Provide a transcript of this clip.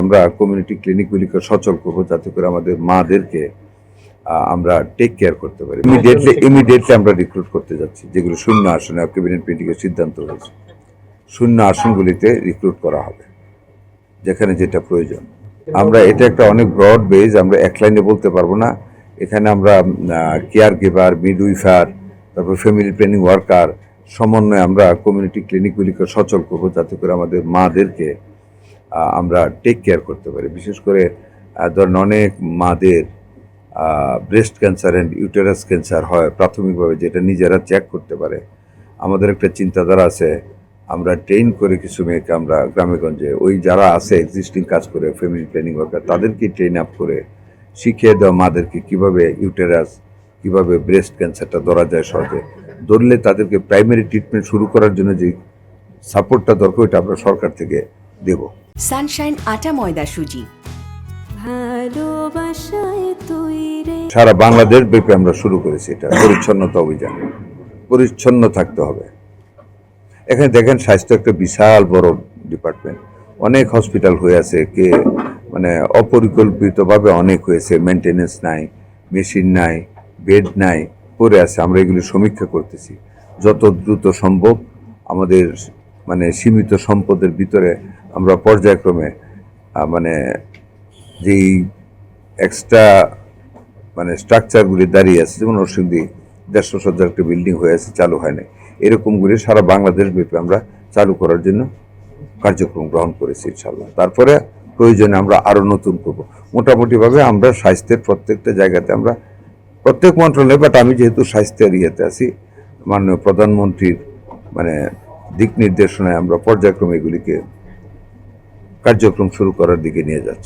আমরা কমিউনিটি ক্লিনিকগুলিকে সচল করবো, যাতে করে আমাদের মাদেরকে আমরা টেক কেয়ার করতে পারি। ইমিডিয়েটলি আমরা রিক্রুট করতে যাচ্ছি, যেগুলো শূন্য আসনে ক্যাবিনেট মিটিংয়ের সিদ্ধান্ত হয়েছে। শূন্য আসনগুলিতে রিক্রুট করা হবে, যেখানে যেটা প্রয়োজন। আমরা এটা একটা অনেক ব্রড বেজ, আমরা এক লাইনে বলতে পারবো না। এখানে আমরা কেয়ার গিভার, মিডউইফার, তারপর ফ্যামিলি প্ল্যানিং ওয়ার্কার সমন্বয়ে আমরা কমিউনিটি ক্লিনিকগুলিকে সচল করবো, যাতে করে আমাদের মাদেরকে আমরা টেক কেয়ার করতে পারি। বিশেষ করে ধরেন অনেক মাদের breast cancer and uterus cancer হয় প্রাথমিকভাবে, যেটা নিজেরা চেক করতে পারে। আমাদের একটা চিন্তাধারা আছে, আমরা ট্রেন করে কিছু মেয়েকে আমরা গ্রামেগঞ্জে ওই যারা আছে এক্সিস্টিং কাজ করে ফ্যামিলি প্ল্যানিং ওয়ার্কার, তাদেরকে ট্রেন আপ করে শিখিয়ে দেওয়া মাদেরকে কীভাবে ইউটেরাস, কীভাবে ব্রেস্ট ক্যান্সারটা ধরা যায় সহজে। ধরলে তাদেরকে প্রাইমারি ট্রিটমেন্ট শুরু করার জন্য যে সাপোর্টটা দরকার, ওইটা আমরা সরকার থেকে দেব। সানশাইন আটা ময়দা সুজি, সারা বাংলাদেশ ব্যাপী আমরা শুরু করেছি এটা পরিচ্ছন্নতা অভিযান। পরিচ্ছন্ন থাকতে হবে। এখানে দেখেন, স্বাস্থ্য একটা বিশাল বড় ডিপার্টমেন্ট। অনেক হসপিটাল হয়ে আছে, মানে অপরিকল্পিতভাবে অনেক হয়েছে, মেনটেনেন্স নাই, মেশিন নাই, বেড নাই, পড়ে আছে। আমরা এগুলি সমীক্ষা করতেছি। যত দ্রুত সম্ভব আমাদের মানে সীমিত সম্পদের ভিতরে আমরা পর্যায়ক্রমে মানে যেই এক্সট্রা মানে স্ট্রাকচারগুলি দাঁড়িয়ে আছে, যেমন নরসিংদী 150 শয্যার একটা বিল্ডিং হয়ে আছে, চালু হয় নাই, এরকমগুলি সারা বাংলাদেশ ব্যাপী আমরা চালু করার জন্য কার্যক্রম গ্রহণ করেছি ইনশাল্লাহ। তারপরে প্রয়োজনে আমরা আরও নতুন করব। মোটামুটিভাবে আমরা স্বাস্থ্যের প্রত্যেকটা জায়গাতে আমরা প্রত্যেক মন্ত্রণালয়, বাট আমি যেহেতু স্বাস্থ্যের ইয়েতে আছি, মাননীয় প্রধানমন্ত্রীর মানে দিক নির্দেশনায় আমরা পর্যায়ক্রমে এগুলিকে কার্যক্রম শুরু করার দিকে নিয়ে যাচ্ছি।